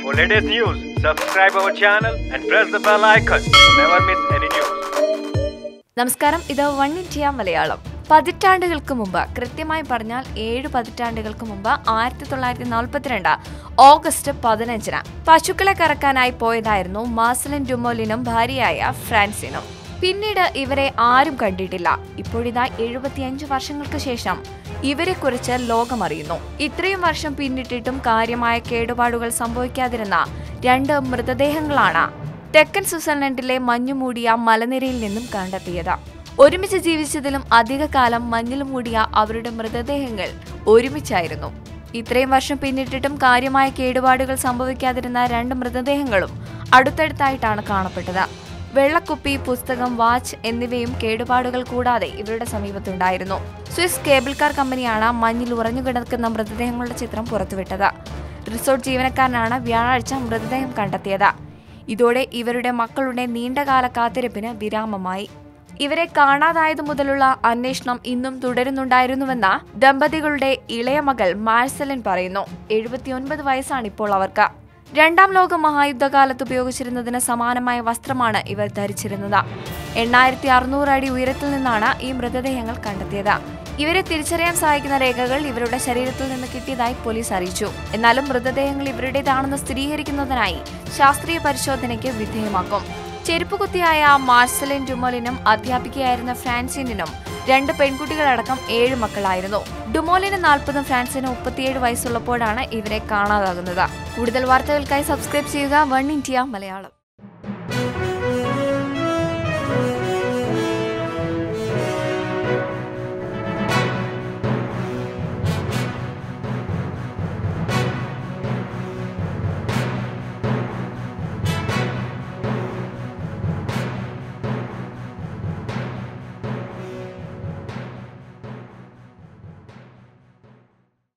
For latest news, subscribe our channel and press the bell icon. Never miss any news. നമസ്കാരം, ഇത് one India Malayalam. പതിറ്റാണ്ടുകൾക്ക് മുമ്പ്, കൃത്യമായി പറഞ്ഞാൽ 7 പതിറ്റാണ്ടുകൾക്ക് മുമ്പ് 1942 ഓഗസ്റ്റ് 15 പശുക്കളെ കറക്കാനായി പോയതായിരുന്നു മാർസലിൻ ഡുമോലിനും ഭാര്യയായ ഫ്രാൻസിനും. പിന്നീട് ഇവരെ ആരും കണ്ടിട്ടില്ല. ഇപ്പോഴിതാ 75 വർഷങ്ങൾക്ക് ശേഷം ഇവരെക്കുറിച്ച് ലോകമറിയുന്നു. ഇത്രയും വർഷം പിന്നിട്ടിട്ടും കാര്യമായ കേടുപാടുകൾ സംഭവിക്കാതിരുന്ന 2 മൃതദേഹങ്ങളാണ് തെക്കൻ സ്വിറ്റ്സർലൻഡിലെ മഞ്ഞുമൂടിയ മലനിരയിൽ നിന്നും കണ്ടെത്തിയത്. ഒരുമിച്ച് ജീവിച്ചതിലും അധിക കാലം മഞ്ഞിൽ മൂടിയ അവരുടെ മൃതദേഹങ്ങൾ ഒരുമിച്ചായിരുന്നു. ഇത്രയും വർഷം പിന്നിട്ടിട്ടും കാര്യമായ കേടുപാടുകൾ സംഭവിക്കാതിരുന്ന 2 മൃതദേഹങ്ങളും അടുത്തടുത്തായിട്ടാണ് കാണപ്പെട്ടത്. വെള്ളക്കുപ്പി, പുസ്തകം, വാച്ച് എന്നിവയും കേടുപാടുകൾ കൂടാതെ ഇവരുടെ സമീപത്തുണ്ടായിരുന്നു. സ്വിസ് കേബിൾ കാർ കമ്പനിയാണ് മഞ്ഞിൽ ഉറഞ്ഞുകിടക്കുന്ന മൃതദേഹങ്ങളുടെ ചിത്രം പുറത്തുവിട്ടത്. റിസോർട്ട് ജീവനക്കാരനാണ് വ്യാഴാഴ്ച മൃതദേഹം കണ്ടെത്തിയത്. ഇതോടെ ഇവരുടെ മക്കളുടെ നീണ്ടകാല കാത്തിരിപ്പിന് വിരാമമായി. ഇവരെ കാണാതായതു മുതലുള്ള അന്വേഷണം ഇന്നും തുടരുന്നുണ്ടായിരുന്നുവെന്ന് ദമ്പതികളുടെ ഇളയ മകൾ മാർസലിൻ പറയുന്നു. 79 വയസ്സാണ് ഇപ്പോൾ അവർക്ക്. 2ാം ലോക മഹായുദ്ധകാലത്ത് ഉപയോഗിച്ചിരുന്നതിന് സമാനമായ വസ്ത്രമാണ് ഇവർ ധരിച്ചിരുന്നത്. 8600 അടി ഉയരത്തിൽ നിന്നാണ് ഈ മൃതദേഹങ്ങൾ കണ്ടെത്തിയത്. ഇവരെ തിരിച്ചറിയാൻ സഹായിക്കുന്ന രേഖകൾ ഇവരുടെ ശരീരത്തിൽ നിന്ന് കിട്ടിയതായി പോലീസ് അറിയിച്ചു. എന്നാലും മൃതദേഹങ്ങൾ ഇവരുടേതാണെന്ന് സ്ഥിരീകരിക്കുന്നതിനായി ശാസ്ത്രീയ പരിശോധനയ്ക്ക് വിധേയമാക്കും. ചെരുപ്പുകുത്തിയായ മാർസലിൻ ഡുമോലിനും അധ്യാപികയായിരുന്ന ഫ്രാൻസിനും 2 പെൺകുട്ടികളടക്കം 7 മക്കളായിരുന്നു. ഡുമോലിന് 40, ഫ്രാൻസിന് 37 വയസ്സുള്ളപ്പോഴാണ് ഇവരെ കാണാതാകുന്നത്. കൂടുതൽ വാർത്തകൾക്കായി സബ്സ്ക്രൈബ് ചെയ്യുക വൺ ഇന്ത്യ മലയാളം.